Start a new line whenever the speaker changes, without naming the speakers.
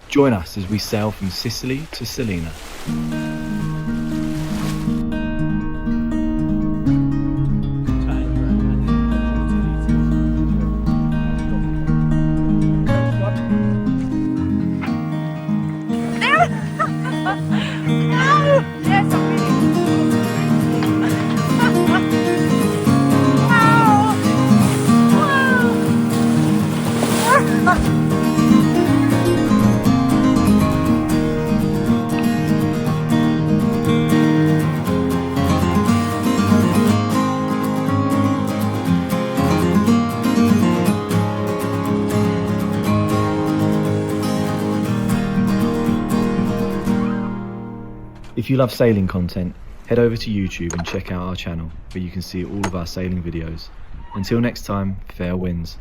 Join us as we sail from Sicily to Salina. If you love sailing content, head over to YouTube and check out our channel where you can see all of our sailing videos. Until next time, fair winds.